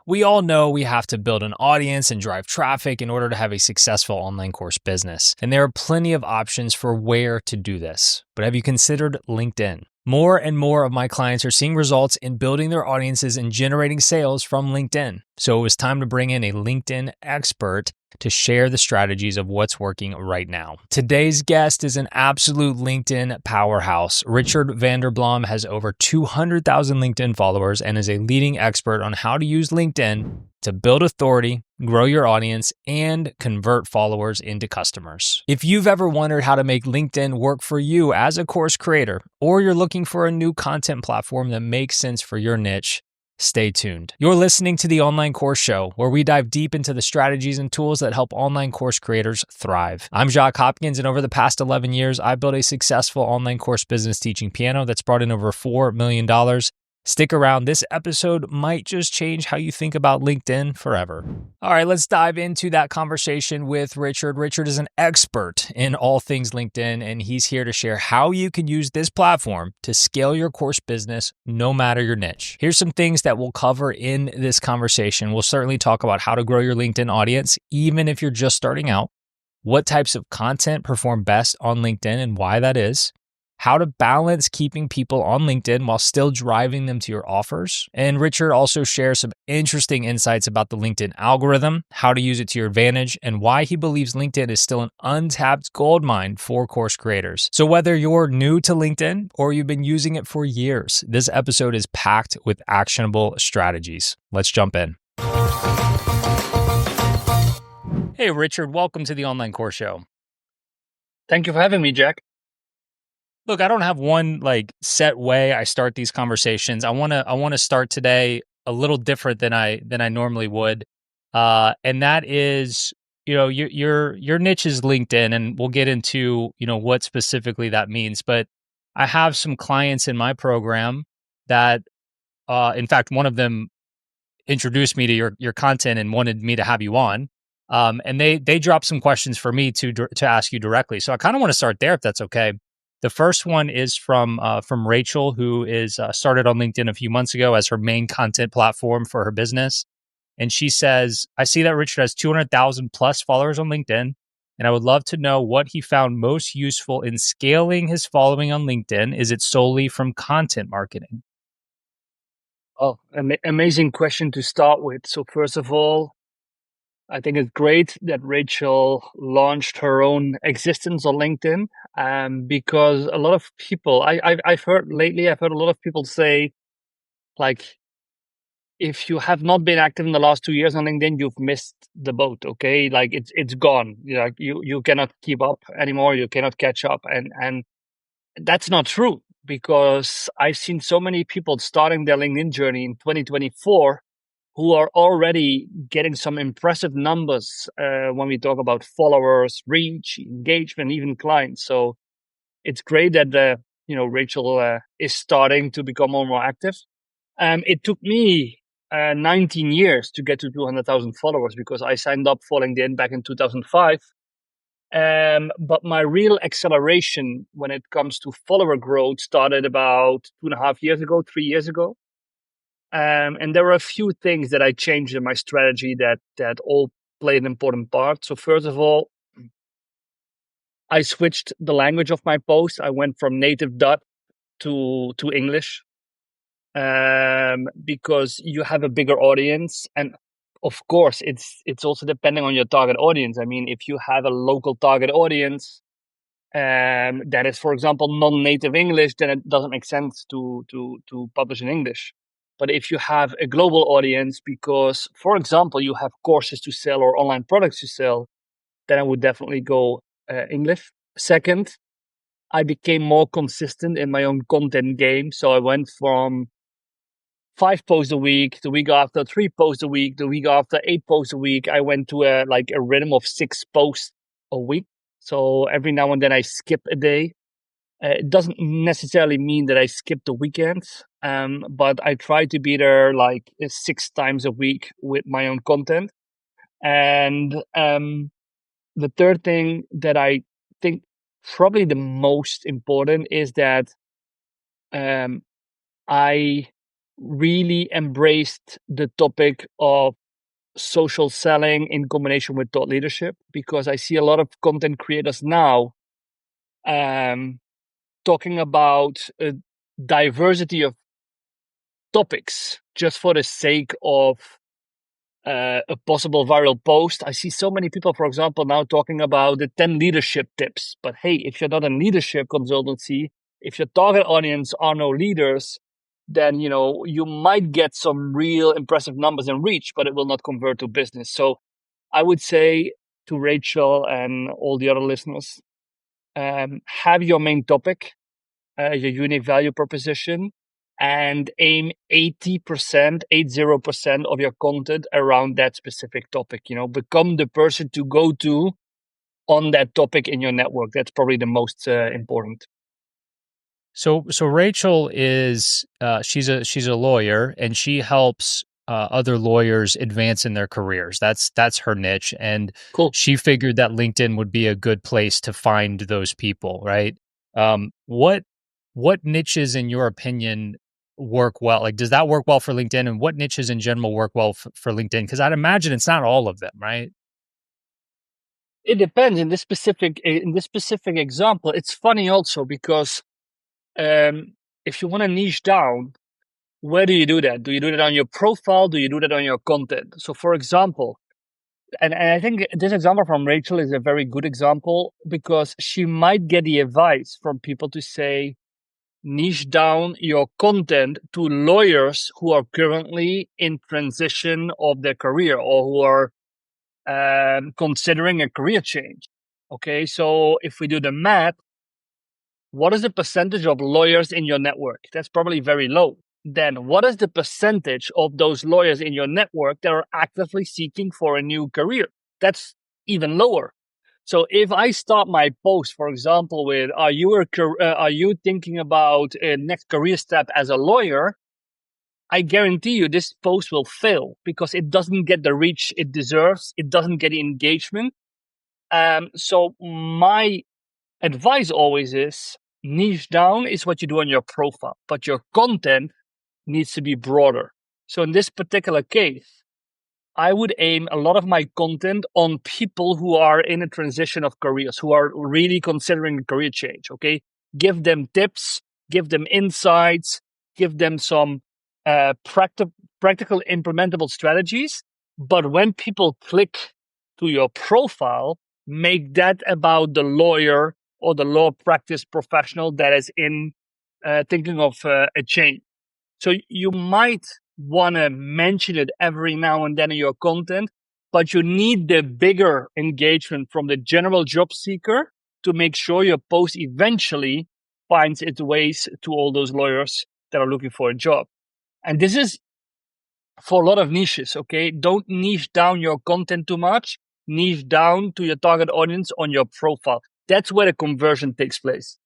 We all know we have to build an audience and drive traffic in order to have a successful online course business. And there are plenty of options for where to do this. But have you considered LinkedIn? More and more of my clients are seeing results in building their audiences and generating sales from LinkedIn. So it was time to bring in a LinkedIn expert to share the strategies of what's working right now. Today's guest is an absolute LinkedIn powerhouse. Richard van der Blom has over 200,000 LinkedIn followers and is a leading expert on how to use LinkedIn to build authority, grow your audience, and convert followers into customers. If you've ever wondered how to make LinkedIn work for you as a course creator, or you're looking for a new content platform that makes sense for your niche, stay tuned. You're listening to the Online Course Show, where we dive deep into the strategies and tools that help online course creators thrive. I'm Jacques Hopkins, and over the past 11 years, I've built a successful online course business teaching piano that's brought in over $4 million. Stick around. This episode might just change how you think about LinkedIn forever. All right, let's dive into that conversation with Richard. Richard is an expert in all things LinkedIn, and he's here to share how you can use this platform to scale your course business no matter your niche. Here's some things that we'll cover in this conversation. We'll certainly talk about how to grow your LinkedIn audience, even if you're just starting out, what types of content perform best on LinkedIn and why that is, how to balance keeping people on LinkedIn while still driving them to your offers. And Richard also shares some interesting insights about the LinkedIn algorithm, how to use it to your advantage, and why he believes LinkedIn is still an untapped goldmine for course creators. So whether you're new to LinkedIn or you've been using it for years, this episode is packed with actionable strategies. Let's jump in. Hey, Richard, welcome to the Online Course Show. Thank you for having me, Jack. Look, I don't have one set way I start these conversations. I want to start today a little different than I normally would, and that is, your niche is LinkedIn, and we'll get into what specifically that means. But I have some clients in my program that, in fact, one of them introduced me to your content and wanted me to have you on, and they dropped some questions for me to ask you directly. So I kind of want to start there, if that's okay. The first one is from Rachel, who is started on LinkedIn a few months ago as her main content platform for her business. And she says, I see that Richard has 200,000 plus followers on LinkedIn, and I would love to know what he found most useful in scaling his following on LinkedIn. Is it solely from content marketing? Oh, amazing question to start with. So first of all, I think it's great that Rachel launched her own existence on LinkedIn, because a lot of people, I've heard a lot of people say, like, if you have not been active in the last 2 years on LinkedIn, you've missed the boat. Okay, like it's gone. You cannot keep up anymore. You cannot catch up, and that's not true, because I've seen so many people starting their LinkedIn journey in 2024 who are already getting some impressive numbers when we talk about followers, reach, engagement, even clients. So it's great that Rachel is starting to become more and more active. It took me 19 years to get to 200,000 followers, because I signed up for LinkedIn back in 2005. But my real acceleration when it comes to follower growth started about 2.5 years ago, 3 years ago. And there were a few things that I changed in my strategy that all played an important part. So first of all, I switched the language of my post. I went from native Dutch to English, because you have a bigger audience, and of course, it's also depending on your target audience. I mean, if you have a local target audience that is, for example, non-native English, then it doesn't make sense to publish in English. But if you have a global audience, because, for example, you have courses to sell or online products to sell, then I would definitely go English. Second, I became more consistent in my own content game. So I went from 5 posts a week, the week after 3 posts a week, the week after 8 posts a week. I went to a rhythm of 6 posts a week. So every now and then I skip a day. It doesn't necessarily mean that I skip the weekends, but I try to be there 6 times a week with my own content. And the third thing that I think probably the most important is that I really embraced the topic of social selling in combination with thought leadership, because I see a lot of content creators now talking about a diversity of topics just for the sake of a possible viral post. I see so many people, for example, now talking about the 10 leadership tips. But hey, if you're not a leadership consultancy, if your target audience are no leaders, then you might get some real impressive numbers and reach, but it will not convert to business. So I would say to Rachel and all the other listeners, have your main topic, your unique value proposition, and aim 80%, 80% of your content around that specific topic. Become the person to go to on that topic in your network. That's probably the most important. So Rachel is she's a lawyer, and she helps other lawyers advance in their careers. That's her niche, and Cool. she figured that LinkedIn would be a good place to find those people, right? What niches, in your opinion, work well? Like, does that work well for LinkedIn, and what niches in general work well for LinkedIn? Because I'd imagine it's not all of them, right? It depends. In this specific example, it's funny also because if you want to niche down, where do you do that? Do you do that on your profile? Do you do that on your content? So, for example, and I think this example from Rachel is a very good example, because she might get the advice from people to say, niche down your content to lawyers who are currently in transition of their career, or who are considering a career change. Okay, so if we do the math, what is the percentage of lawyers in your network? That's probably very low. Then what is the percentage of those lawyers in your network that are actively seeking for a new career? That's even lower. So if I start my post, for example, with are you thinking about a next career step as a lawyer? I guarantee you this post will fail, because it doesn't get the reach it deserves. It doesn't get the engagement. So my advice always is, niche down is what you do on your profile, but your content needs to be broader. So in this particular case, I would aim a lot of my content on people who are in a transition of careers, who are really considering a career change. Okay, give them tips, give them insights, give them some practical implementable strategies. But when people click to your profile, make that about the lawyer or the law practice professional that is in thinking of a change. So you might want to mention it every now and then in your content, but you need the bigger engagement from the general job seeker to make sure your post eventually finds its ways to all those lawyers that are looking for a job. And this is for a lot of niches, okay? Don't niche down your content too much. Niche down to your target audience on your profile. That's where the conversion takes place.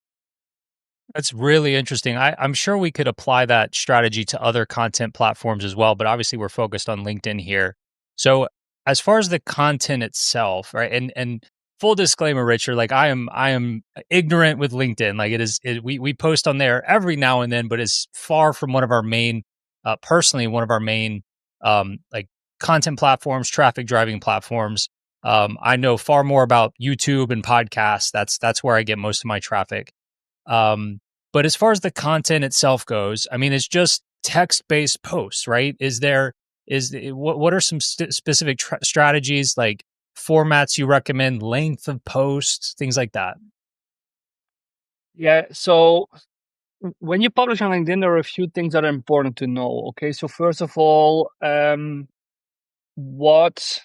That's really interesting. I'm sure we could apply that strategy to other content platforms as well, but obviously we're focused on LinkedIn here. So as far as the content itself, right? And full disclaimer, Richard, like I am ignorant with LinkedIn. Like we post on there every now and then, but it's far from one of our main, personally, one of our main like content platforms, traffic driving platforms. I know far more about YouTube and podcasts. That's where I get most of my traffic. But as far as the content itself goes, I mean, it's just text-based posts, right? What are some specific strategies, like formats you recommend, length of posts, things like that? Yeah. So when you publish on LinkedIn, there are a few things that are important to know. Okay. So first of all, what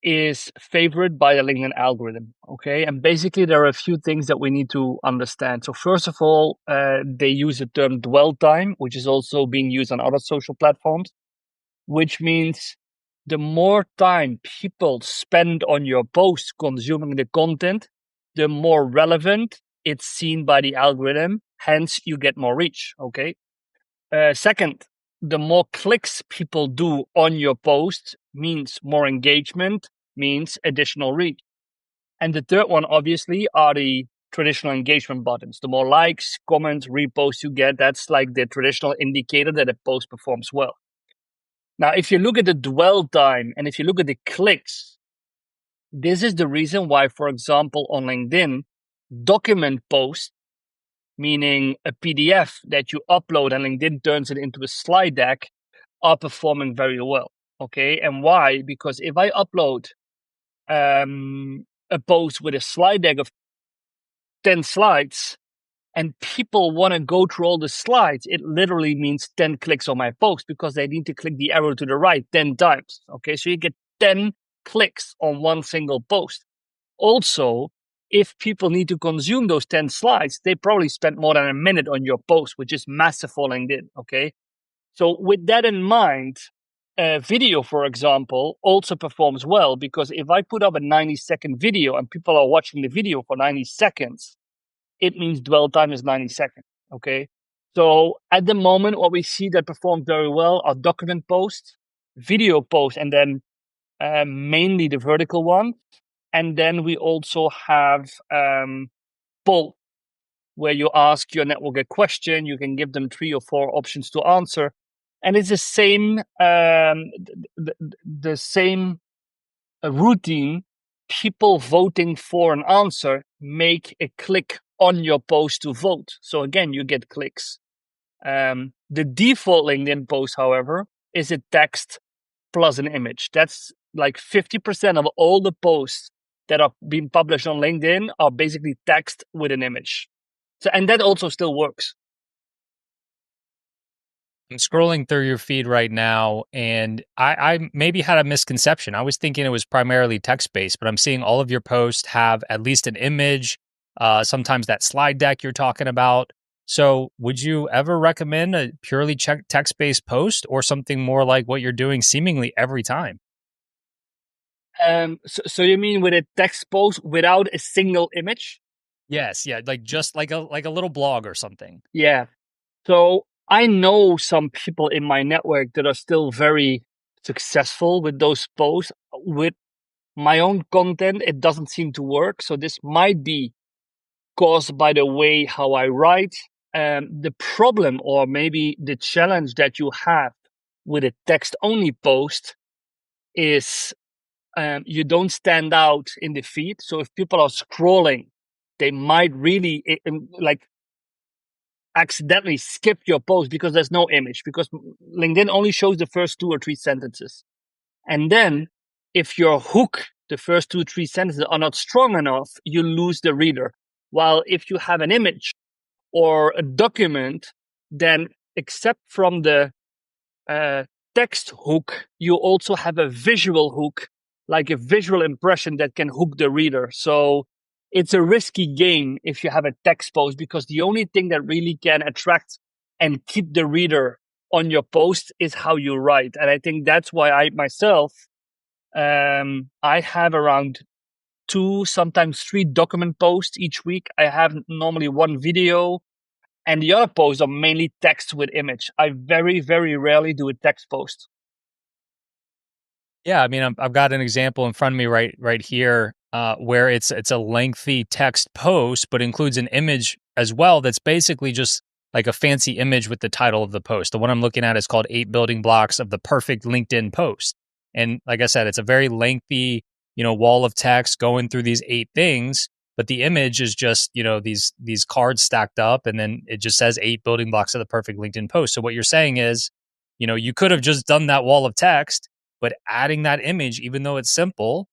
is favored by the LinkedIn algorithm. Okay. And basically there are a few things that we need to understand. So first of all, they use the term dwell time, which is also being used on other social platforms, which means the more time people spend on your post consuming the content, the more relevant it's seen by the algorithm. Hence, you get more reach. Okay. Second, the more clicks people do on your post means more engagement, means additional reach. And the third one, obviously, are the traditional engagement buttons. The more likes, comments, reposts you get, that's like the traditional indicator that a post performs well. Now, if you look at the dwell time and if you look at the clicks, this is the reason why, for example, on LinkedIn, document posts, meaning a PDF that you upload and LinkedIn turns it into a slide deck, are performing very well. Okay. And why? Because if I upload a post with a slide deck of 10 slides and people want to go through all the slides, it literally means 10 clicks on my post because they need to click the arrow to the right 10 times. Okay. So you get 10 clicks on one single post. Also, if people need to consume those 10 slides, they probably spent more than a minute on your post, which is massive for LinkedIn. Okay. So with that in mind, video, for example, also performs well because if I put up a 90-second video and people are watching the video for 90 seconds, it means dwell time is 90 seconds. Okay. So at the moment, what we see that performs very well are document posts, video posts, and then mainly the vertical one. And then we also have poll, where you ask your network a question. You can give them 3 or 4 options to answer, and it's the same the same routine. People voting for an answer make a click on your post to vote. So again, you get clicks. The default LinkedIn post, however, is a text plus an image. That's like 50% of all the posts that are being published on LinkedIn are basically text with an image. So, and that also still works. I'm scrolling through your feed right now, and I maybe had a misconception. I was thinking it was primarily text-based, but I'm seeing all of your posts have at least an image, sometimes that slide deck you're talking about. So would you ever recommend a purely text-based post or something more like what you're doing seemingly every time? So you mean with a text post without a single image? Yes, yeah, like just like a little blog or something. Yeah. So I know some people in my network that are still very successful with those posts. With my own content, it doesn't seem to work. So this might be caused by the way how I write. The problem, or maybe the challenge that you have with a text only post, is you don't stand out in the feed. So if people are scrolling, they might really like accidentally skip your post because there's no image, because LinkedIn only shows the first 2 or 3 sentences. And then if your hook, the first 2 or 3 sentences are not strong enough, you lose the reader. While if you have an image or a document, then except from the text hook, you also have a visual hook, like a visual impression that can hook the reader. So it's a risky game if you have a text post, because the only thing that really can attract and keep the reader on your post is how you write. And I think that's why I myself, I have around 2, sometimes 3 document posts each week. I have normally 1 video, and the other posts are mainly text with image. I very, very rarely do a text post. Yeah, I mean, I've got an example in front of me right here, where it's a lengthy text post, but includes an image as well. That's basically just like a fancy image with the title of the post. The one I'm looking at is called 8 Building Blocks of the Perfect LinkedIn Post. And like I said, it's a very lengthy, wall of text going through these 8 things. But the image is just, these cards stacked up, and then it just says 8 building blocks of the perfect LinkedIn post. So what you're saying is, you could have just done that wall of text, but adding that image, even though it's simple,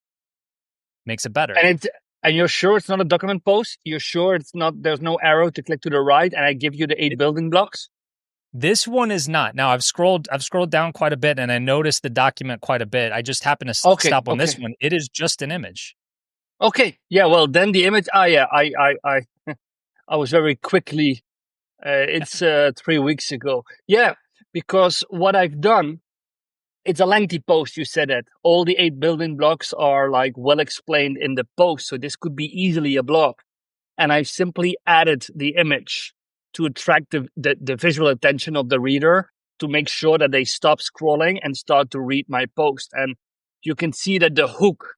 makes it better. And you're sure it's not a document post? You're sure it's not, there's no arrow to click to the right and I give you the 8 building blocks? This one is not. Now I've scrolled down quite a bit and I noticed the document quite a bit. I just happened to stop on this one. It is just an image. Okay. Yeah, well then the image, yeah, I I was very quickly, it's 3 weeks ago. Yeah, because what I've done, it's a lengthy post, you said that. All the 8 building blocks are like well explained in the post, so this could be easily a blog. And I've simply added the image to attract the visual attention of the reader, to make sure that they stop scrolling and start to read my post. And you can see that the hook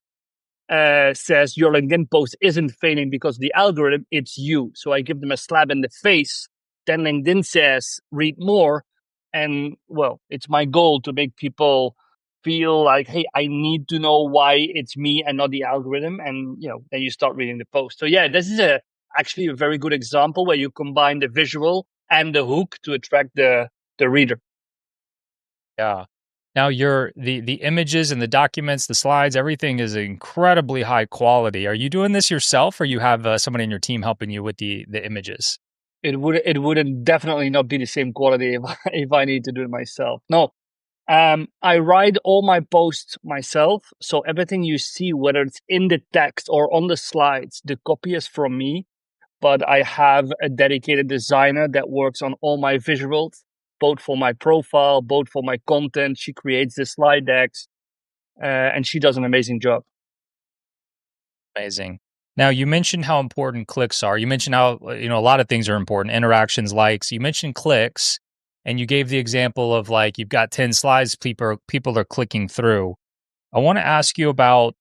says your LinkedIn post isn't failing because of the algorithm, it's you. So I give them a slap in the face. Then LinkedIn says, read more. And well, it's my goal to make people feel like, hey, I need to know why it's me and not the algorithm. And, then you start reading the post. So yeah, this is actually a very good example where you combine the visual and the hook to attract the reader. Yeah. Now the images and the documents, the slides, everything is incredibly high quality. Are you doing this yourself, or you have somebody in your team helping you with the images? It wouldn't definitely not be the same quality if I need to do it myself. No, I write all my posts myself. So everything you see, whether it's in the text or on the slides, the copy is from me. But I have a dedicated designer that works on all my visuals, both for my profile, both for my content. She creates the slide decks, and she does an amazing job. Amazing. Now, you mentioned how important clicks are. You mentioned how, a lot of things are important, interactions, likes. You mentioned clicks, and you gave the example of like you've got 10 slides, people are clicking through. I want to ask you about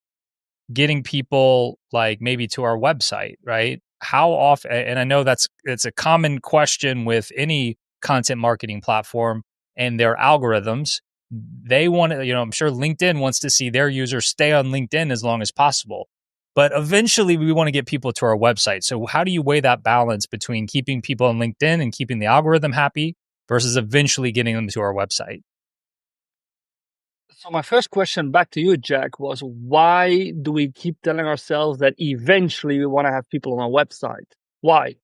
getting people like maybe to our website, right? How often, and I know it's a common question with any content marketing platform and their algorithms. They want to, I'm sure LinkedIn wants to see their users stay on LinkedIn as long as possible. But eventually we want to get people to our website. So how do you weigh that balance between keeping people on LinkedIn and keeping the algorithm happy versus eventually getting them to our website? So my first question back to you, Jack, was why do we keep telling ourselves that eventually we want to have people on our website? Why?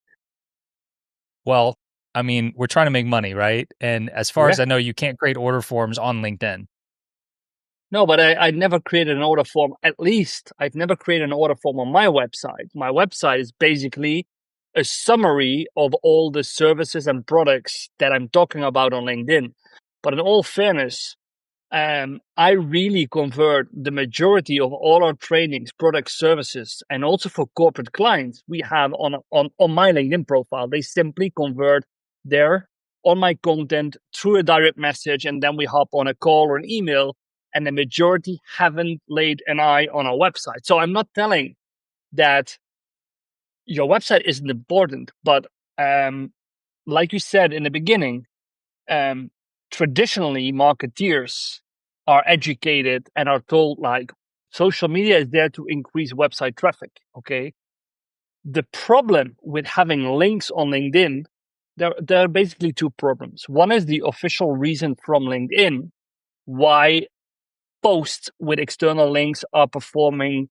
Well, I mean, we're trying to make money, right? And as far as Yeah. I know, you can't create order forms on LinkedIn. No, but I never created an order form. At least I've never created an order form on my website. My website is basically a summary of all the services and products that I'm talking about on LinkedIn. But in all fairness, I really convert the majority of all our trainings, products, services, and also for corporate clients we have on my LinkedIn profile. They simply convert there on my content through a direct message, and then we hop on a call or an email. And the majority haven't laid an eye on our website. So I'm not telling that your website isn't important, but like you said in the beginning, um, traditionally marketeers are educated and are told like social media is there to increase website traffic. Okay. The problem with having links on LinkedIn, there are basically two problems. One is the official reason from LinkedIn why posts with external links are performing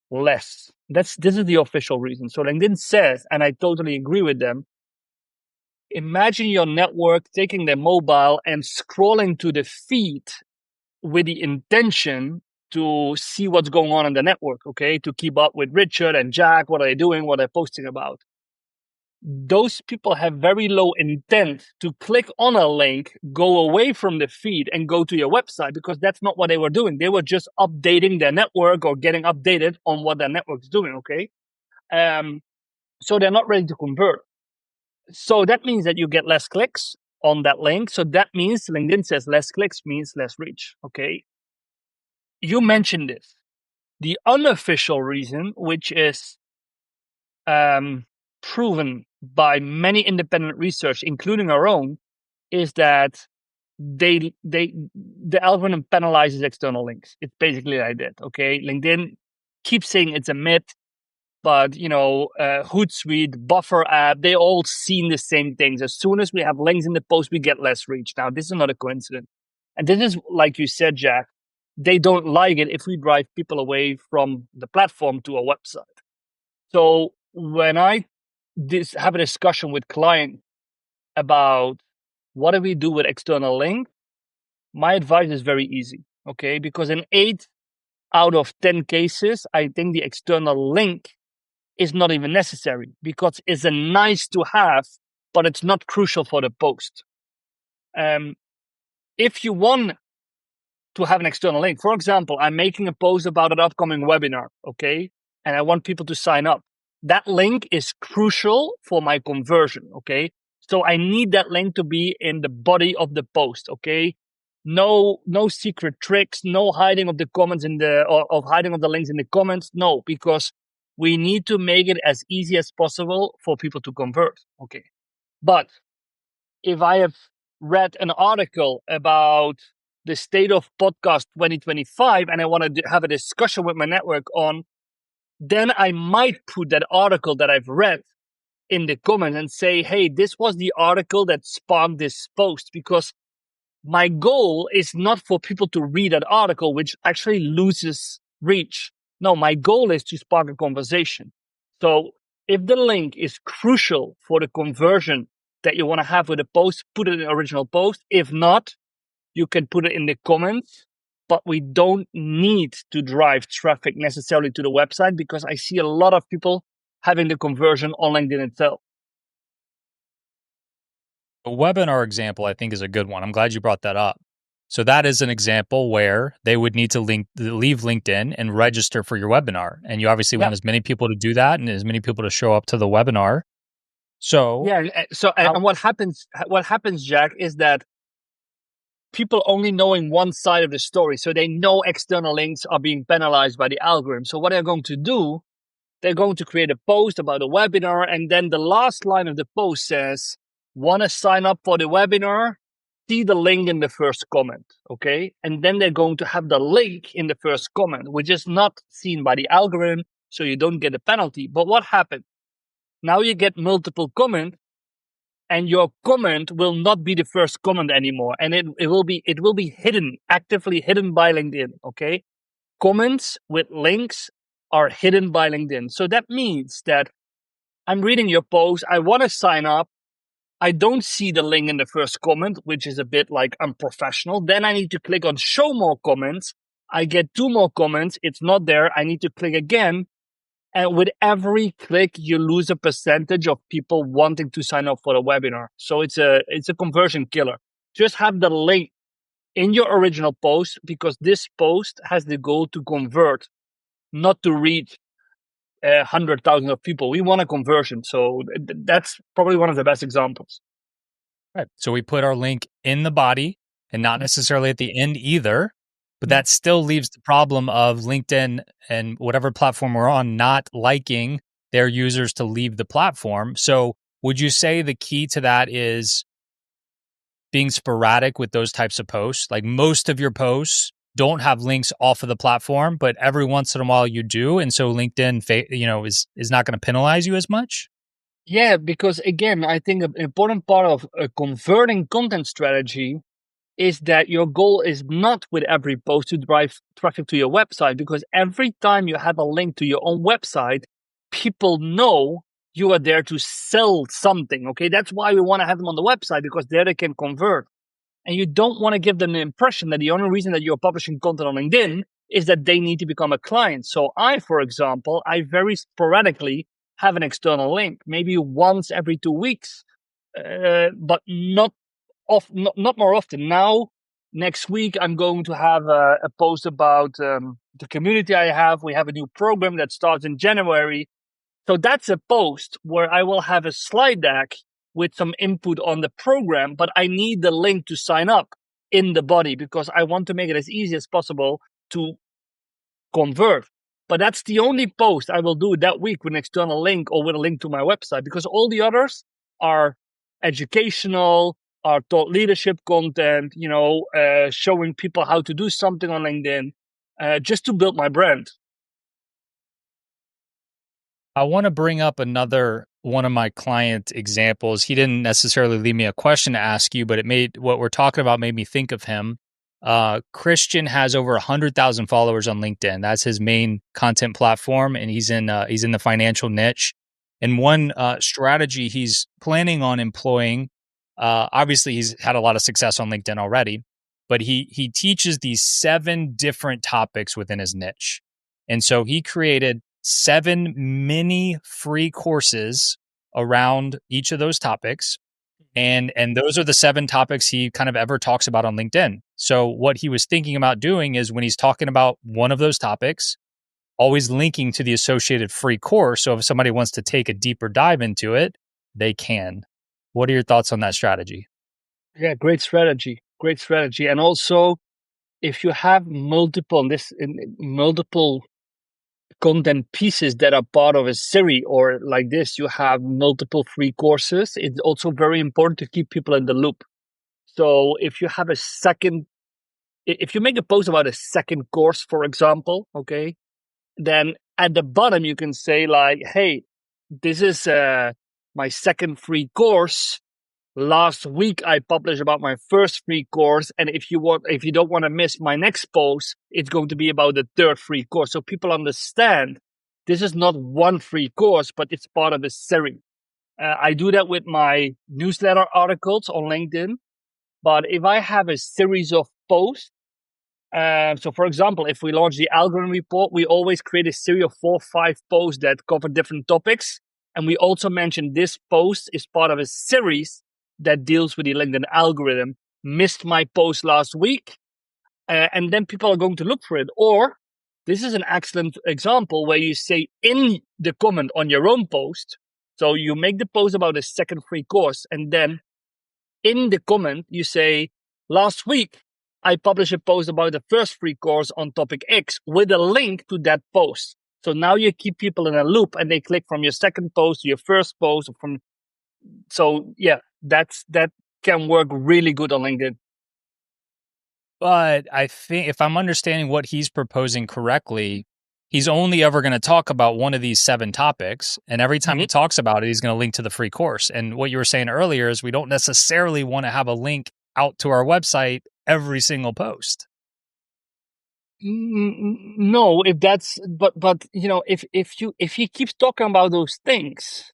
less. This is the official reason. So LinkedIn says, and I totally agree with them, imagine your network taking their mobile and scrolling to the feed with the intention to see what's going on in the network, okay? To keep up with Richard and Jacques, what are they doing, what are they posting about. Those people have very low intent to click on a link, go away from the feed and go to your website because that's not what they were doing. They were just updating their network or getting updated on what their network's doing, okay? So they're not ready to convert. So that means that you get less clicks on that link. So that means LinkedIn says less clicks means less reach. Okay. You mentioned this. The unofficial reason, which is proven by many independent research, including our own, is that the algorithm penalizes external links. It's basically like that. Okay. LinkedIn keeps saying it's a myth. But Hootsuite, Buffer app, they all seen the same things. As soon as we have links in the post, we get less reach. Now, this is not a coincidence. And this is, like you said, Jack, they don't like it if we drive people away from the platform to a website. So when I have a discussion with clients about what do we do with external links, my advice is very easy, okay? Because in 8 out of 10 cases, I think the external link is not even necessary because it's a nice to have, but it's not crucial for the post. If you want to have an external link, for example, I'm making a post about an upcoming webinar, okay? And I want people to sign up. That link is crucial for my conversion, okay? So I need that link to be in the body of the post, okay? No secret tricks, no hiding of the comments of hiding of the links in the comments. No, because we need to make it as easy as possible for people to convert. Okay. But if I have read an article about the state of podcast 2025 and I want to have a discussion with my network on, then I might put that article that I've read in the comments and say, hey, this was the article that spawned this post, because my goal is not for people to read that article, which actually loses reach. No, my goal is to spark a conversation. So if the link is crucial for the conversion that you want to have with a post, put it in the original post. If not, you can put it in the comments, but we don't need to drive traffic necessarily to the website, because I see a lot of people having the conversion on LinkedIn itself. A webinar example, I think, is a good one. I'm glad you brought that up. So that is an example where they would need to leave LinkedIn and register for your webinar. And you obviously want as many people to do that and as many people to show up to the webinar. So and what happens, Jacques, is that people only knowing one side of the story. So they know external links are being penalized by the algorithm. So what they're going to do, they're going to create a post about a webinar, and then the last line of the post says, want to sign up for the webinar? See the link in the first comment, okay? And then they're going to have the link in the first comment, which is not seen by the algorithm, so you don't get a penalty. But what happened? Now you get multiple comments, and your comment will not be the first comment anymore, and it will be hidden, actively hidden by LinkedIn, okay? Comments with links are hidden by LinkedIn. So that means that I'm reading your post, I want to sign up, I don't see the link in the first comment, which is a bit like unprofessional. Then I need to click on show more comments. I get 2 more comments. It's not there. I need to click again. And with every click, you lose a percentage of people wanting to sign up for the webinar. So it's a conversion killer. Just have the link in your original post, because this post has the goal to convert, not to reach 100,000 of people. We want a conversion. So that's probably one of the best examples. Right. So we put our link in the body and not necessarily at the end either, but that still leaves the problem of LinkedIn and whatever platform we're on not liking their users to leave the platform. So would you say the key to that is being sporadic with those types of posts? Like most of your posts don't have links off of the platform, but every once in a while you do, and so LinkedIn, is not going to penalize you as much. Yeah, because again, I think an important part of a converting content strategy is that your goal is not with every post to drive traffic to your website, because every time you have a link to your own website, people know you are there to sell something. Okay, that's why we want to have them on the website, because there they can convert. And you don't want to give them the impression that the only reason that you're publishing content on LinkedIn is that they need to become a client. So for example, I very sporadically have an external link, maybe once every 2 weeks, but not more often. Now, next week, I'm going to have a post about the community I have. We have a new program that starts in January. So that's a post where I will have a slide deck with some input on the program, but I need the link to sign up in the body, because I want to make it as easy as possible to convert. But that's the only post I will do that week with an external link or with a link to my website, because all the others are educational, are thought leadership content, showing people how to do something on LinkedIn, just to build my brand. I want to bring up another one of my client examples. He didn't necessarily leave me a question to ask you, but it made what we're talking about made me think of him. Christian has over 100,000 followers on LinkedIn. That's his main content platform, and he's in the financial niche. And one strategy he's planning on employing, obviously he's had a lot of success on LinkedIn already, but he teaches these 7 different topics within his niche. And so he created 7 mini free courses around each of those topics. And those are the 7 topics he kind of ever talks about on LinkedIn. So what he was thinking about doing is when he's talking about one of those topics, always linking to the associated free course. So if somebody wants to take a deeper dive into it, they can. What are your thoughts on that strategy? Yeah, great strategy. great strategy. And also, if you have multiple content pieces that are part of a series, or like this, you have multiple free courses, it's also very important to keep people in the loop. So if you have if you make a post about a second course, for example, okay, then at the bottom you can say like, hey, this is my second free course. Last week I published about my first free course, and if you don't want to miss my next post, it's going to be about the third free course. So people understand this is not one free course, but it's part of a series. I do that with my newsletter articles on LinkedIn. But if I have a series of posts, so for example, if we launch the algorithm report, we always create a series of 4 or 5 posts that cover different topics. And we also mention this post is part of a series that deals with the LinkedIn algorithm. Missed my post last week. And then people are going to look for it. Or this is an excellent example where you say in the comment on your own post. So you make the post about a second free course, and then in the comment, you say, last week, I published a post about the first free course on topic X with a link to that post. So now you keep people in a loop, and they click from your second post to your first post. So yeah, that can work really good on LinkedIn. But I think if I'm understanding what he's proposing correctly, he's only ever going to talk about one of these 7 topics. And every time he talks about it, he's going to link to the free course. And what you were saying earlier is we don't necessarily want to have a link out to our website every single post. No, but if he keeps talking about those things,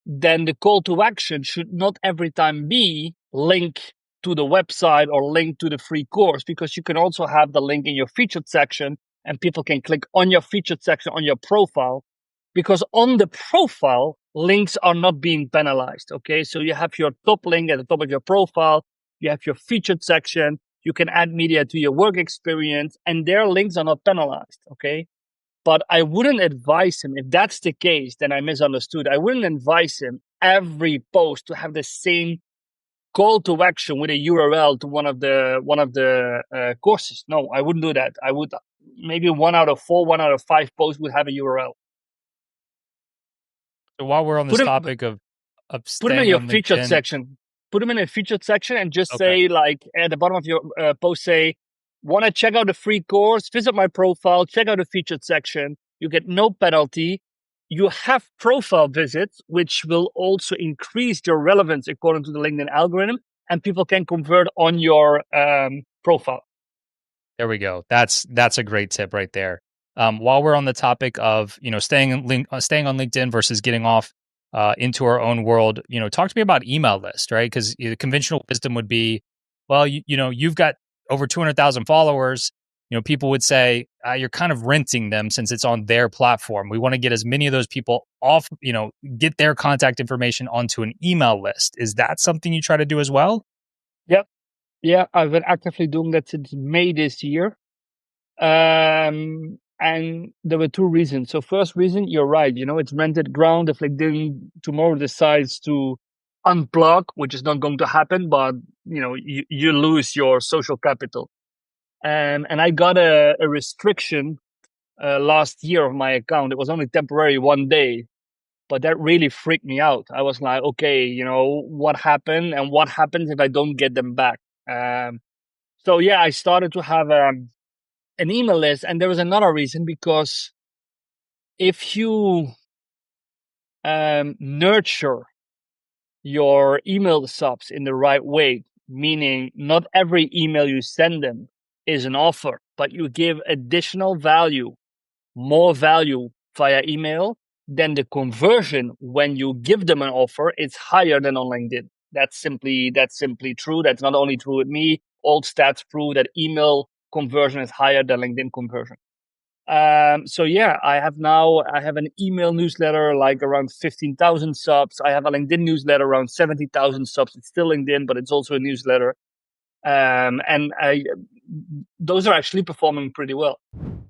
then the call to action should not every time be link to the website or link to the free course, because you can also have the link in your featured section and people can click on your featured section on your profile, because on the profile, links are not being penalized. Okay, so you have your top link at the top of your profile, you have your featured section, you can add media to your work experience, and their links are not penalized. Okay. But I wouldn't advise him, if that's the case, then I misunderstood. I wouldn't advise him every post to have the same call to action with a URL to one of the courses. No, I wouldn't do that. I would maybe 1 out of 4, 1 out of 5 posts would have a URL. So while we're on this topic of put them in your featured LinkedIn, section. Put them in a featured section and just say, like, at the bottom of your post, say, want to check out the free course, visit my profile, check out the featured section. You get no penalty. You have profile visits, which will also increase your relevance according to the LinkedIn algorithm, and people can convert on your profile. There we go. That's a great tip right there. While we're on the topic of staying on LinkedIn versus getting off into our own world, talk to me about email list, right? Because the conventional wisdom would be, well, you've got over 200,000 followers. People would say you're kind of renting them since it's on their platform. We want to get as many of those people off, get their contact information onto an email list. Is that something you try to do as well? Yep. Yeah, I've been actively doing that since May this year. And there were 2 reasons. So first reason, you're right. It's rented ground. If LinkedIn tomorrow decides to unplug, which is not going to happen, but you lose your social capital. And I got a restriction last year of my account. It was only temporary 1 day, but that really freaked me out. I was like, okay, what happened, and what happens if I don't get them back? So yeah, I started to have an email list, and there was another reason, because if you nurture your email subs in the right way, meaning not every email you send them is an offer, but you give additional value, more value via email, then the conversion when you give them an offer is higher than on LinkedIn. That's simply true. That's not only true with me. All stats prove that email conversion is higher than LinkedIn conversion. So yeah, I have an email newsletter like around 15,000 subs. I have a LinkedIn newsletter around 70,000 subs. It's still LinkedIn, but it's also a newsletter. And those are actually performing pretty well.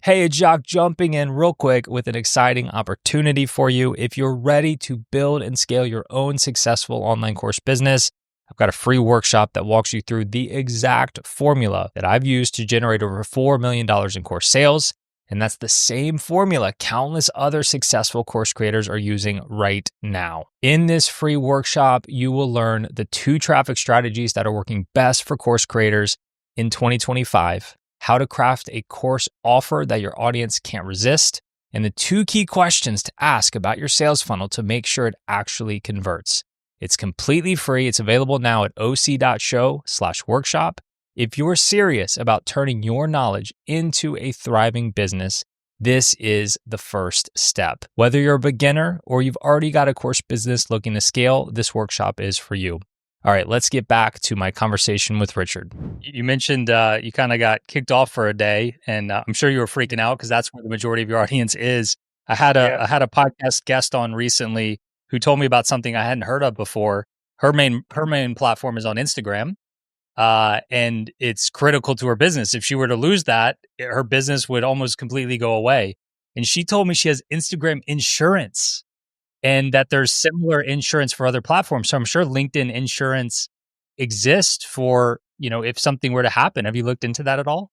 Hey, Jacques, jumping in real quick with an exciting opportunity for you. If you're ready to build and scale your own successful online course business, I've got a free workshop that walks you through the exact formula that I've used to generate over $4 million in course sales. And that's the same formula countless other successful course creators are using right now. In this free workshop, you will learn the 2 traffic strategies that are working best for course creators in 2025, how to craft a course offer that your audience can't resist, and the 2 key questions to ask about your sales funnel to make sure it actually converts. It's completely free. It's available now at oc.show/workshop. If you're serious about turning your knowledge into a thriving business, this is the first step. Whether you're a beginner or you've already got a course business looking to scale, this workshop is for you. All right, let's get back to my conversation with Richard. You mentioned you kind of got kicked off for a day, and I'm sure you were freaking out because that's where the majority of your audience is. I had a podcast guest on recently who told me about something I hadn't heard of before. Her main platform is on Instagram. And it's critical to her business. If she were to lose that, her business would almost completely go away. And she told me she has Instagram insurance and that there's similar insurance for other platforms. So I'm sure LinkedIn insurance exists for, if something were to happen. Have you looked into that at all?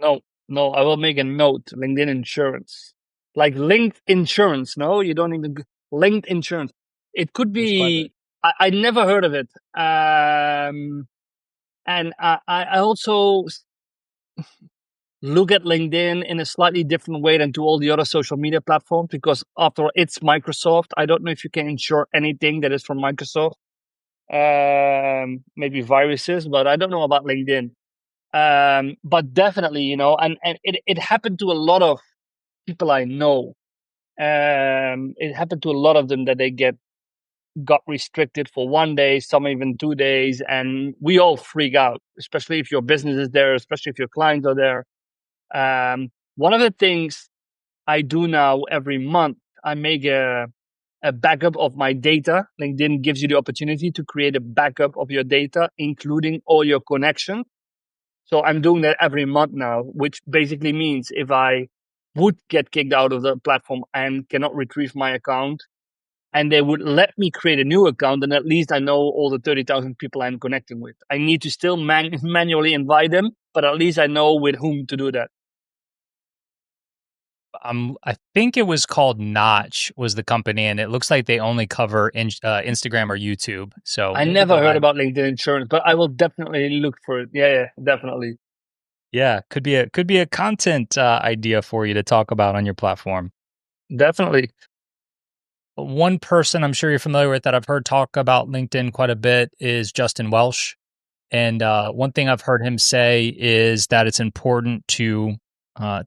No, I will make a note. LinkedIn insurance. Like linked insurance. No, you don't even linked insurance. It could be, I never heard of it. And I also look at LinkedIn in a slightly different way than to all the other social media platforms, because after all, it's Microsoft. I don't know if you can insure anything that is from Microsoft. Maybe viruses, but I don't know about LinkedIn. But definitely, and it happened to a lot of people I know. It happened to a lot of them that they got restricted for 1 day, some even 2 days, and we all freak out, especially if your business is there, especially if your clients are there. One of the things I do now every month, I make a backup of my data. LinkedIn gives you the opportunity to create a backup of your data, including all your connections. So I'm doing that every month now, which basically means if I would get kicked out of the platform and cannot retrieve my account, and they would let me create a new account, then at least I know all the 30,000 people I'm connecting with. I need to still manually invite them, but at least I know with whom to do that. I think it was called Notch was the company, and it looks like they only cover Instagram or YouTube. So I never heard about LinkedIn insurance, but I will definitely look for it. Yeah, definitely. Yeah, could be a content idea for you to talk about on your platform. Definitely. One person I'm sure you're familiar with that I've heard talk about LinkedIn quite a bit is Justin Welsh. And one thing I've heard him say is that it's important to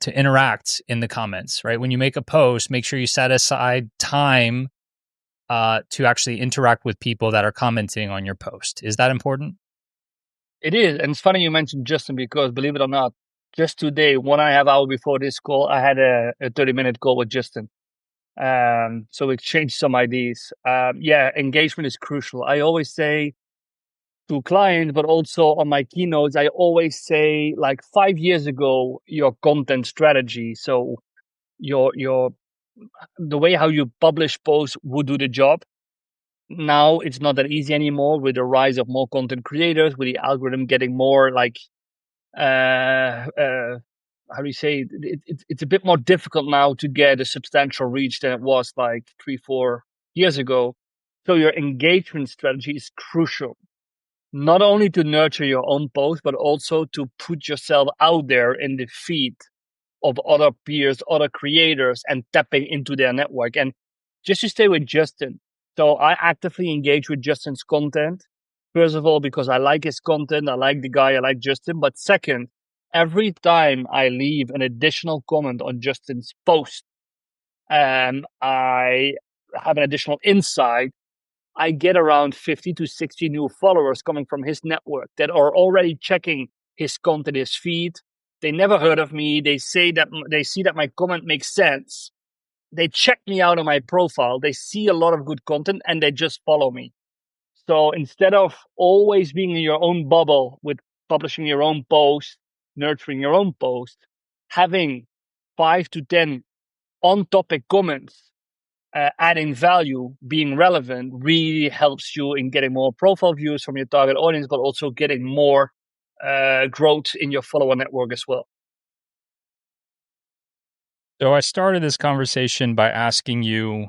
interact in the comments, right? When you make a post, make sure you set aside time to actually interact with people that are commenting on your post. Is that important? It is. And it's funny you mentioned Justin, because believe it or not, just today, 1.5 hours before this call, I had a 30-minute call with Justin. So we exchanged some ideas. Engagement is crucial. I always say to clients, but also on my keynotes, I always say, like 5 years ago, your content strategy. So the way how you publish posts would do the job. Now it's not that easy anymore with the rise of more content creators, with the algorithm getting more like how do you say it's a bit more difficult now to get a substantial reach than it was like 3-4 years ago. So your engagement strategy is crucial, not only to nurture your own post, but also to put yourself out there in the feed of other peers, other creators, and tapping into their network. And just to stay with Justin, so I actively engage with Justin's content. First of all, because I like his content, I like the guy, I like Justin. But second, every time I leave an additional comment on Justin's post and I have an additional insight, I get around 50 to 60 new followers coming from his network that are already checking his content, his feed. They never heard of me. They say that they see that my comment makes sense. They check me out on my profile. They see a lot of good content and they just follow me. So instead of always being in your own bubble with publishing your own post, nurturing your own post, having 5 to 10 on topic comments adding value, being relevant really helps you in getting more profile views from your target audience, but also getting more growth in your follower network as well. So I started this conversation by asking you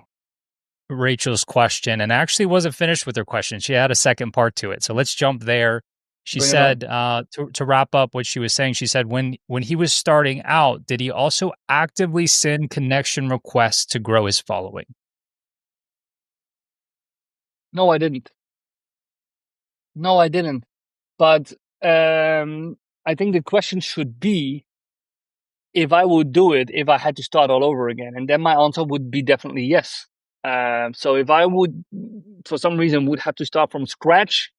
Rachel's question, and actually wasn't finished with her question. She had a second part to it. So let's jump there. She Bring it on. said, to wrap up what she was saying, she said, when he was starting out, did he also actively send connection requests to grow his following? No, I didn't. No, I didn't. But I think the question should be if I would do it if I had to start all over again. And then my answer would be definitely yes. So if I would, for some reason, would have to start from scratch,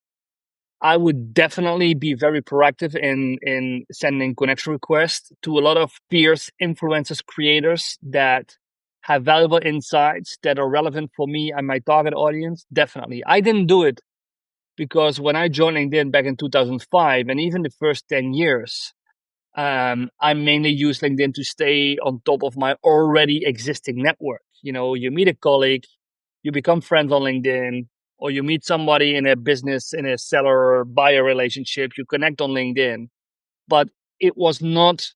I would definitely be very proactive in sending connection requests to a lot of peers, influencers, creators that have valuable insights that are relevant for me and my target audience. Definitely. I didn't do it because when I joined LinkedIn back in 2005, and even the first 10 years, I mainly use LinkedIn to stay on top of my already existing network. You know, you meet a colleague, you become friends on LinkedIn, or you meet somebody in a business, in a seller or buyer relationship, you connect on LinkedIn. But it was not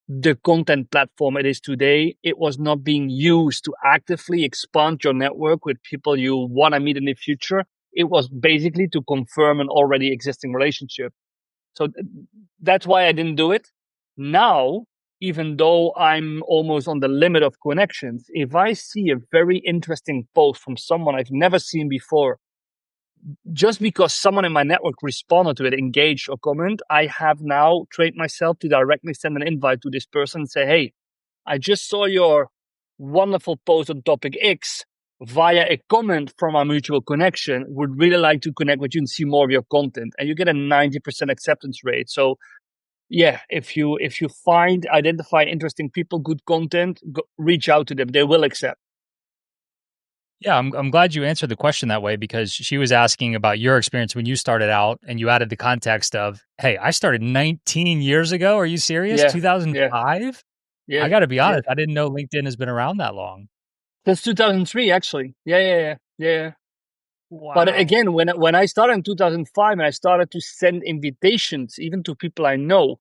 the content platform it is today. It was not being used to actively expand your network with people you want to meet in the future. It was basically to confirm an already existing relationship. So that's why I didn't do it. Now, even though I'm almost on the limit of connections, if I see a very interesting post from someone I've never seen before, just because someone in my network responded to it, engaged or comment, I have now trained myself to directly send an invite to this person and say, hey, I just saw your wonderful post on topic X via a comment from our mutual connection. Would really like to connect with you and see more of your content. And you get a 90% acceptance rate. So yeah, if you identify interesting people, good content, reach out to them. They will accept. Yeah, I'm glad you answered the question that way because she was asking about your experience when you started out and you added the context of, hey, I started 19 years ago. Are you serious? Yeah, yeah, 2005? I yeah, got to be yeah. honest, I didn't know LinkedIn has been around that long. Since 2003, actually. Yeah. But Wow. again, when I started in 2005 and I started to send invitations even to people I know,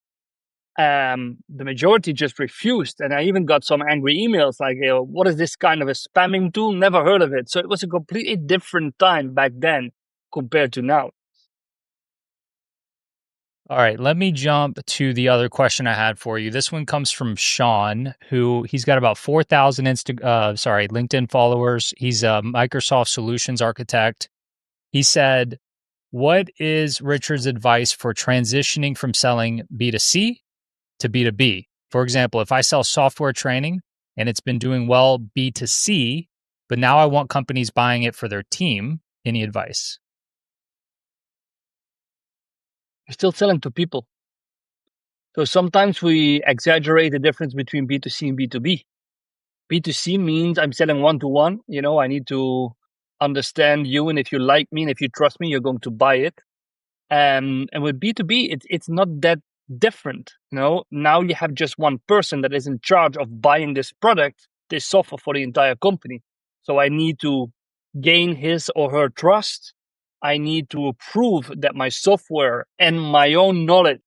the majority just refused. And I even got some angry emails like, what is this kind of a spamming tool? Never heard of it. So it was a completely different time back then compared to now. All right, let me jump to the other question I had for you. This one comes from Sean, who he's got about 4,000 LinkedIn followers. He's a Microsoft solutions architect. He said, "What is Richard's advice for transitioning from selling B2C to B2B? For example, if I sell software training and it's been doing well B2C, but now I want companies buying it for their team, any advice?" You're still selling to people. So sometimes we exaggerate the difference between B2C and B2B. B2C means I'm selling one to one. You know, I need to understand you, and if you like me and if you trust me, you're going to buy it. And with B2B, it's not that different. You know, now you have just one person that is in charge of buying this product, this software for the entire company. So I need to gain his or her trust. I need to prove that my software and my own knowledge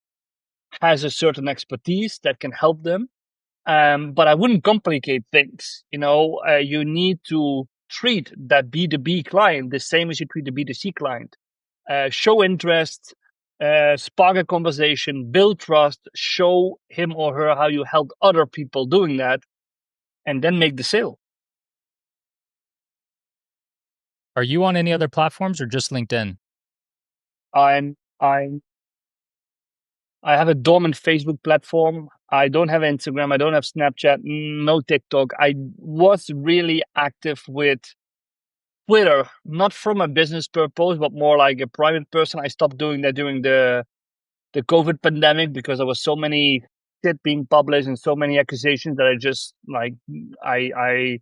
has a certain expertise that can help them. But I wouldn't complicate things. You know, you need to treat that B2B client the same as you treat the B2C client. Show interest, spark a conversation, build trust, show him or her how you helped other people doing that, and then make the sale. Are you on any other platforms or just LinkedIn? I'm I have a dormant Facebook platform. I don't have Instagram. I don't have Snapchat. No TikTok. I was really active with Twitter, not from a business purpose, but more like a private person. I stopped doing that during the COVID pandemic because there was so many shit being published and so many accusations that I just like I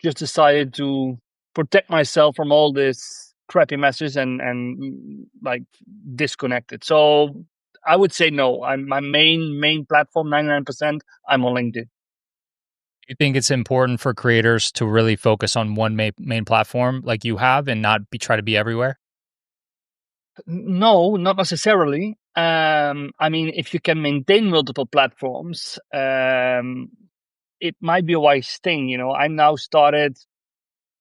just decided to protect myself from all this crappy messages and like disconnect it. So I would say no. I'm my main platform, 99%, I'm on LinkedIn. You think it's important for creators to really focus on one main platform like you have and not try to be everywhere? No, not necessarily. I mean, if you can maintain multiple platforms, it might be a wise thing. I now started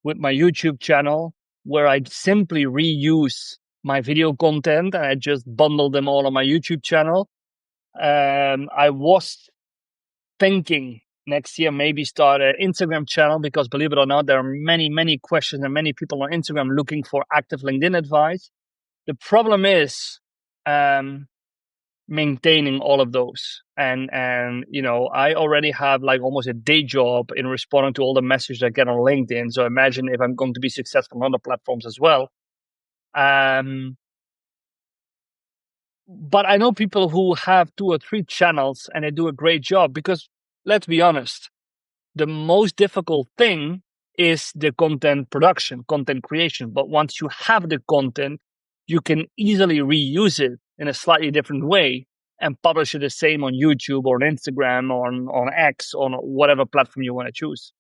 with my YouTube channel where I simply reuse my video content and I just bundle them all on my YouTube channel. I was thinking next year maybe start an Instagram channel because, believe it or not, there are many, many questions and many people on Instagram looking for active LinkedIn advice. The problem is maintaining all of those. And I already have like almost a day job in responding to all the messages I get on LinkedIn. So imagine if I'm going to be successful on other platforms as well. But I know people who have 2 or 3 channels and they do a great job because, let's be honest, the most difficult thing is the content production, content creation. But once you have the content, you can easily reuse it in a slightly different way and publish it the same on YouTube or on Instagram or on X, on whatever platform you want to choose.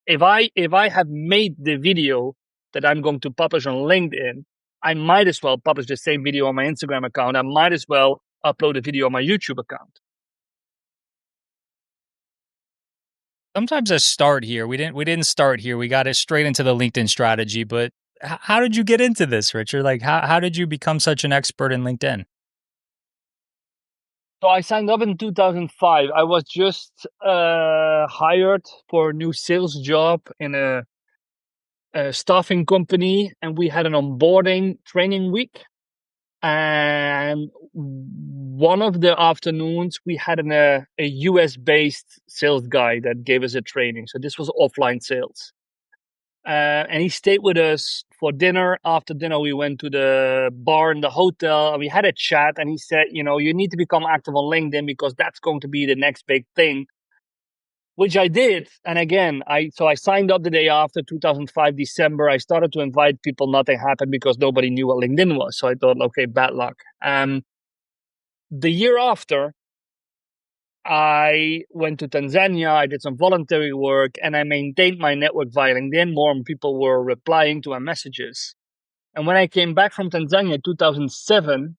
If I have made the video that I'm going to publish on LinkedIn, I might as well publish the same video on my Instagram account. I might as well upload a video on my YouTube account. Sometimes a start here. We didn't start here. We got it straight into the LinkedIn strategy, but how did you get into this, Richard? Like how did you become such an expert in LinkedIn? So I signed up in 2005. I was just hired for a new sales job in a staffing company, and we had an onboarding training week. And one of the afternoons, we had a US based sales guy that gave us a training. So this was offline sales. And he stayed with us for dinner. After dinner, we went to the bar in the hotel and we had a chat. And he said, you need to become active on LinkedIn because that's going to be the next big thing, which I did. And again, I signed up the day after 2005, December. I started to invite people. Nothing happened because nobody knew what LinkedIn was. So I thought, okay, bad luck. The year after, I went to Tanzania, I did some voluntary work, and I maintained my network via LinkedIn. More people were replying to my messages. And when I came back from Tanzania in 2007,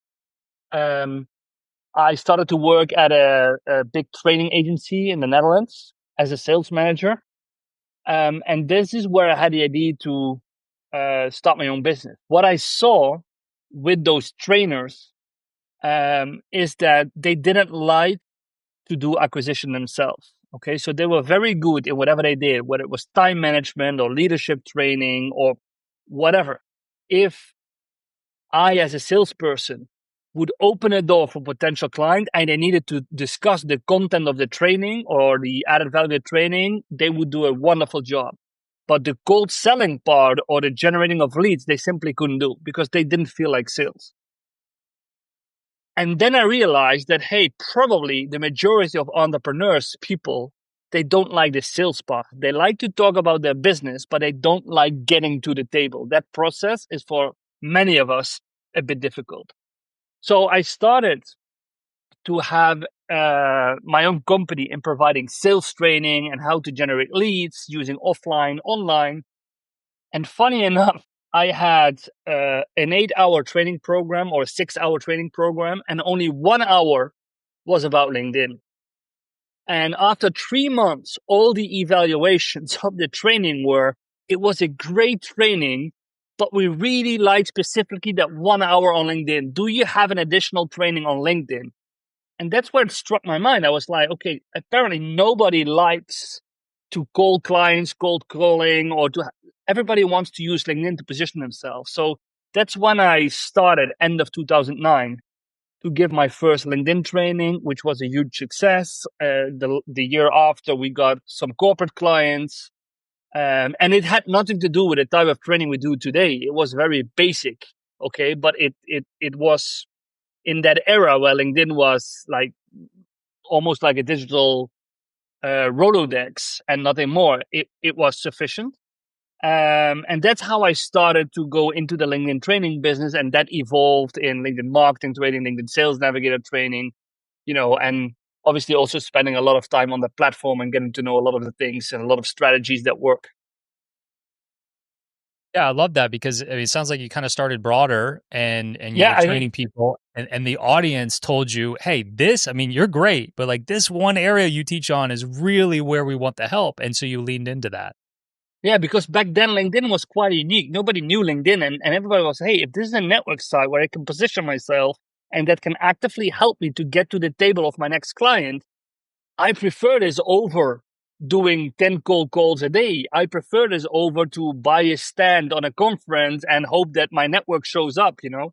I started to work at a big training agency in the Netherlands as a sales manager. And this is where I had the idea to start my own business. What I saw with those trainers is that they didn't like to do acquisition themselves. Okay, so they were very good in whatever they did, whether it was time management or leadership training or whatever. If I, as a salesperson, would open a door for potential client and they needed to discuss the content of the training or the added value of the training, they would do a wonderful job. But the cold selling part or the generating of leads, they simply couldn't do because they didn't feel like sales. And then I realized that, hey, probably the majority of entrepreneurs, people, they don't like the sales part. They like to talk about their business, but they don't like getting to the table. That process is for many of us a bit difficult. So I started to have my own company in providing sales training and how to generate leads using offline, online. And funny enough, I had an 8-hour training program or a 6-hour training program, and only 1 hour was about LinkedIn. And after 3 months, all the evaluations of the training were, it was a great training, but we really liked specifically that 1 hour on LinkedIn. Do you have an additional training on LinkedIn? And that's where it struck my mind. I was like, okay, apparently nobody likes to call clients, cold calling, or everybody wants to use LinkedIn to position themselves. So that's when I started, end of 2009, to give my first LinkedIn training, which was a huge success. The year after, we got some corporate clients. And it had nothing to do with the type of training we do today. It was very basic, okay? But it was in that era where LinkedIn was like almost like a digital Rolodex and nothing more. It was sufficient. And that's how I started to go into the LinkedIn training business. And that evolved in LinkedIn marketing training, LinkedIn sales navigator training, and obviously also spending a lot of time on the platform and getting to know a lot of the things and a lot of strategies that work. Yeah, I love that because I mean, it sounds like you kind of started broader and you Yeah, were training people and the audience told you, hey, this, I mean, you're great, but like this one area you teach on is really where we want the help. And so you leaned into that. yeah, because back then LinkedIn was quite unique. Nobody knew LinkedIn, and everybody was, hey, if this is a network site where I can position myself and that can actively help me to get to the table of my next client, I prefer this over doing 10 cold calls a day. I prefer this over to buy a stand on a conference and hope that my network shows up, you know?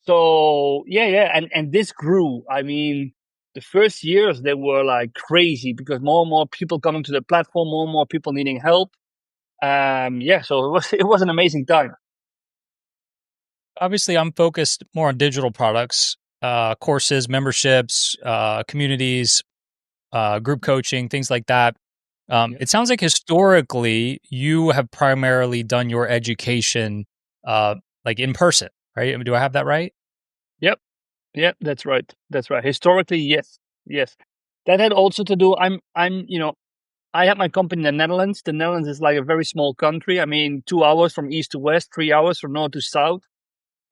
So yeah, and this grew. I mean, the first years they were like crazy because more and more people coming to the platform, more and more people needing help. Yeah, so it was an amazing time. Obviously, I'm focused more on digital products, courses, memberships, communities, group coaching, things like that. Yeah. It sounds like historically you have primarily done your education uh, like in person, right? I mean, do I have that right? Yep. Yep. That's right. That's right. Historically, yes, yes. That had also to do. I have my company in the Netherlands. The Netherlands is like a very small country. I mean, 2 hours from east to west, 3 hours from north to south.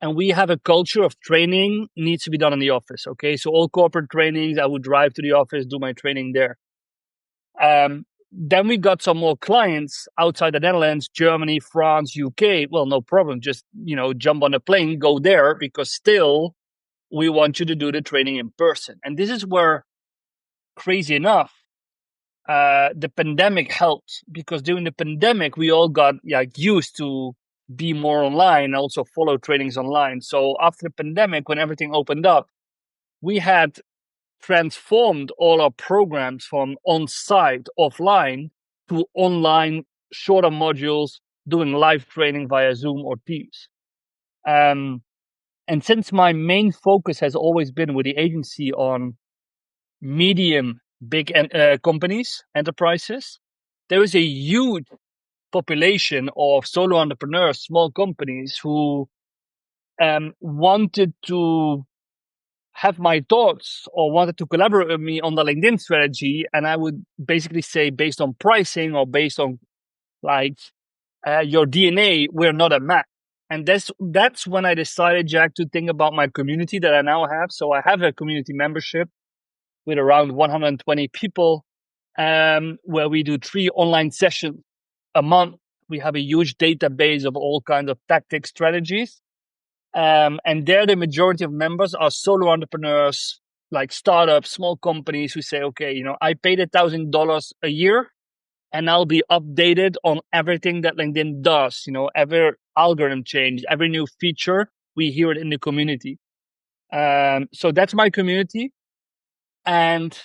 And we have a culture of training needs to be done in the office. Okay. So all corporate trainings, I would drive to the office, do my training there. Then we got some more clients outside the Netherlands, Germany, France, UK. Well, no problem. Just, jump on a plane, go there because still we want you to do the training in person. And this is where, crazy enough, the pandemic helped because during the pandemic we all got used to be more online and also follow trainings online. So after the pandemic, when everything opened up, we had transformed all our programs from on-site offline to online shorter modules doing live training via Zoom or Teams. um, and since my main focus has always been with the agency on medium big companies, enterprises, there is a huge population of solo entrepreneurs, small companies who wanted to have my thoughts or wanted to collaborate with me on the LinkedIn strategy. And I would basically say, based on pricing or based on like your DNA, we're not a match. And that's when I decided, Jack, to think about my community that I now have. So I have a community membership with around 120 people, where we do 3 online sessions a month. We have a huge database of all kinds of tactics, strategies. And there, the majority of members are solo entrepreneurs, like startups, small companies who say, okay, I paid $1,000 a year and I'll be updated on everything that LinkedIn does, every algorithm change, every new feature, we hear it in the community. So that's my community. And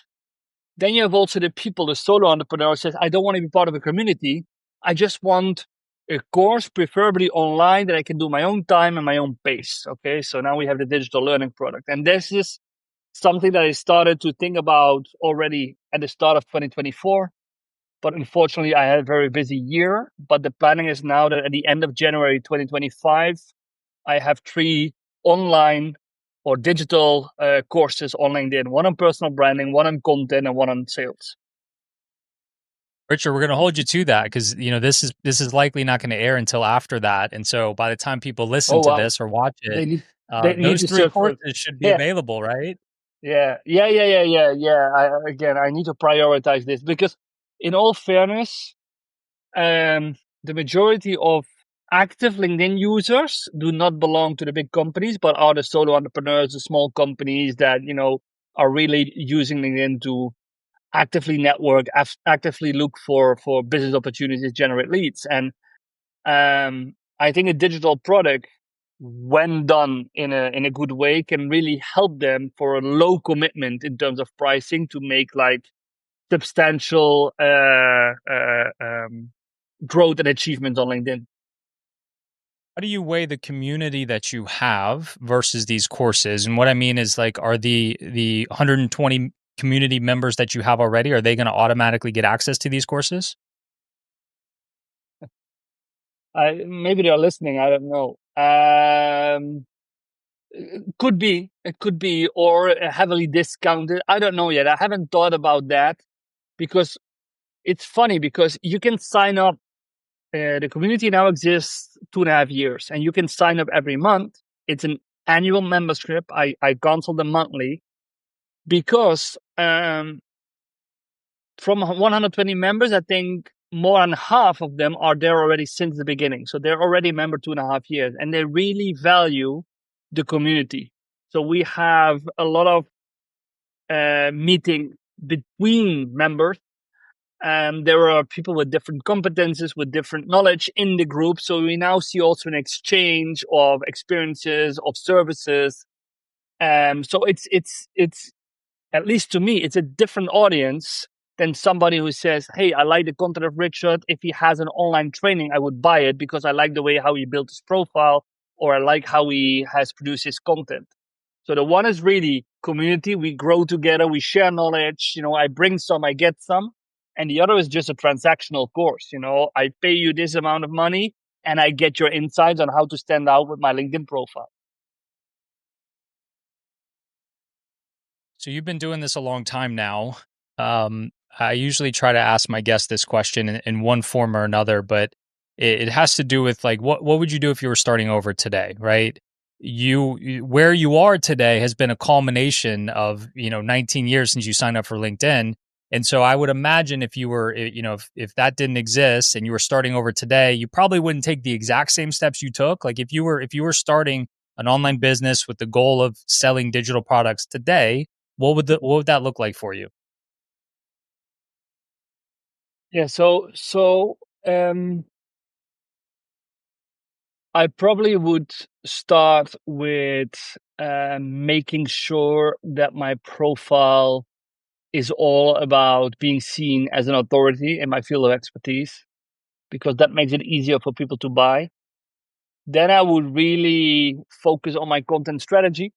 then you have also the people, the solo entrepreneur says, I don't want to be part of a community. I just want a course, preferably online, that I can do my own time and my own pace. Okay, so now we have the digital learning product. And this is something that I started to think about already at the start of 2024. But unfortunately, I had a very busy year. But the planning is now that at the end of January 2025, I have 3 online or digital courses on LinkedIn, one on personal branding, one on content, and one on sales. Richard, we're going to hold you to that because this is likely not going to air until after that, and so by the time people listen Oh to wow, this or watch it, they need they need those to three search for it. courses should be Yeah, available, right? yeah. I need to prioritize this because, in all fairness, the majority of active LinkedIn users do not belong to the big companies, but are the solo entrepreneurs, the small companies that are really using LinkedIn to actively network, actively look for business opportunities, generate leads. And I think a digital product, when done in a good way, can really help them for a low commitment in terms of pricing to make like substantial growth and achievements on LinkedIn. How do you weigh the community that you have versus these courses? And what I mean is like, are the 120 community members that you have already, are they going to automatically get access to these courses? Maybe they're listening. I don't know. It could be, or heavily discounted. I don't know yet. I haven't thought about that because it's funny because you can sign up. The community now exists 2.5 years, and you can sign up every month. It's an annual membership. I cancel them monthly because from 120 members, I think more than half of them are there already since the beginning. So they're already a member 2.5 years, and they really value the community. So we have a lot of meeting between members. There are people with different competences, with different knowledge in the group. So we now see also an exchange of experiences, of services. So it's at least to me, it's a different audience than somebody who says, hey, I like the content of Richard. If he has an online training, I would buy it because I like the way how he built his profile, or I like how he has produced his content. So the one is really community. We grow together. We share knowledge. I bring some, I get some. And the other is just a transactional course. I pay you this amount of money and I get your insights on how to stand out with my LinkedIn profile. So you've been doing this a long time now. I usually try to ask my guests this question in one form or another, but it has to do with like what would you do if you were starting over today, right? Where you are today has been a culmination of 19 years since you signed up for LinkedIn, and so I would imagine if you were if that didn't exist and you were starting over today, you probably wouldn't take the exact same steps you took. Like if you were starting an online business with the goal of selling digital products today, what would that look like for you? Yeah. So I probably would start with making sure that my profile is all about being seen as an authority in my field of expertise, because that makes it easier for people to buy. Then I would really focus on my content strategy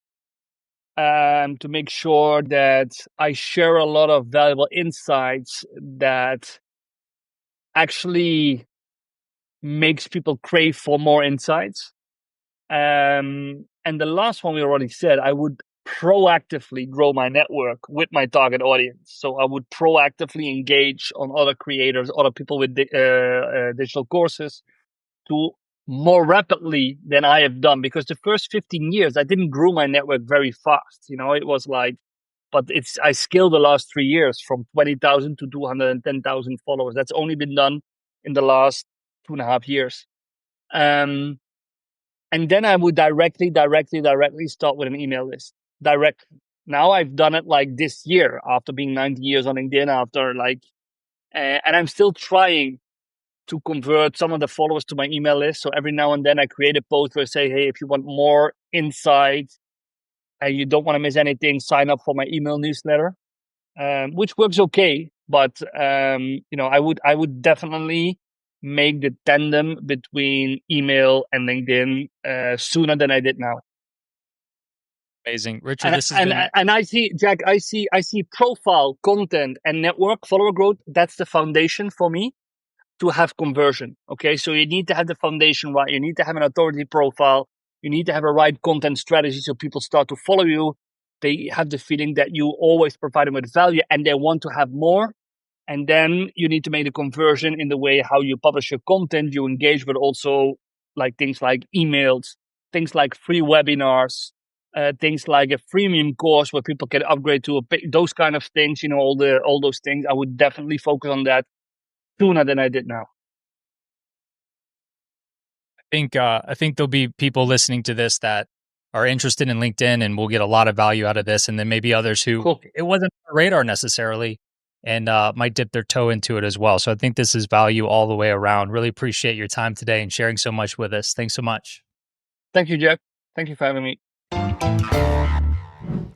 to make sure that I share a lot of valuable insights that actually makes people crave for more insights. And the last one we already said, I would proactively grow my network with my target audience. So I would proactively engage on other creators, other people with digital courses to more rapidly than I have done. Because the first 15 years, I didn't grow my network very fast. It was like, but I scaled the last 3 years from 20,000 to 210,000 followers. That's only been done in the last 2.5 years. Um, and then I would directly start with an email list. Direct. Now I've done it like this year after being 90 years on LinkedIn, and I'm still trying to convert some of the followers to my email list. So every now and then I create a post where I say, hey, if you want more insight and you don't want to miss anything, sign up for my email newsletter, which works okay. But I would definitely make the tandem between email and LinkedIn sooner than I did now. Amazing, Richard. This has been. And I see, Jack. I see profile, content, and network follower growth. That's the foundation for me to have conversion. Okay, so you need to have the foundation right. You need to have an authority profile. You need to have a right content strategy so people start to follow you. They have the feeling that you always provide them with value and they want to have more. And then you need to make the conversion in the way how you publish your content, you engage, but also like things like emails, things like free webinars, things like a freemium course where people can upgrade to those kind of things. All those things. I would definitely focus on that sooner than I did now. I think there'll be people listening to this that are interested in LinkedIn and will get a lot of value out of this, and then maybe others who Cool. it wasn't on their radar necessarily and might dip their toe into it as well. So I think this is value all the way around. Really appreciate your time today and sharing so much with us. Thanks so much. Thank you, Jack. Thank you for having me.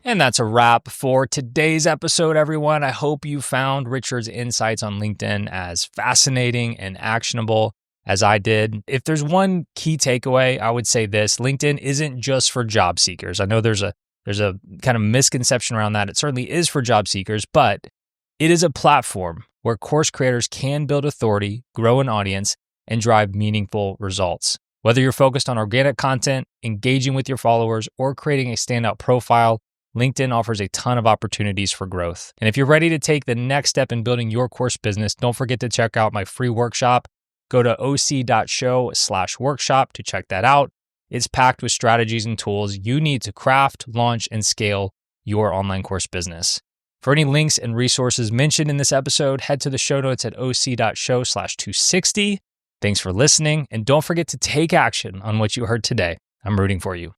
And that's a wrap for today's episode, everyone. I hope you found Richard's insights on LinkedIn as fascinating and actionable as I did. If there's one key takeaway, I would say this: LinkedIn isn't just for job seekers. I know there's a kind of misconception around that. It certainly is for job seekers, but it is a platform where course creators can build authority, grow an audience, and drive meaningful results. Whether you're focused on organic content, engaging with your followers, or creating a standout profile, LinkedIn offers a ton of opportunities for growth. And if you're ready to take the next step in building your course business, don't forget to check out my free workshop. Go to oc.show/workshop to check that out. It's packed with strategies and tools you need to craft, launch, and scale your online course business. For any links and resources mentioned in this episode, head to the show notes at oc.show/260. Thanks for listening, and don't forget to take action on what you heard today. I'm rooting for you.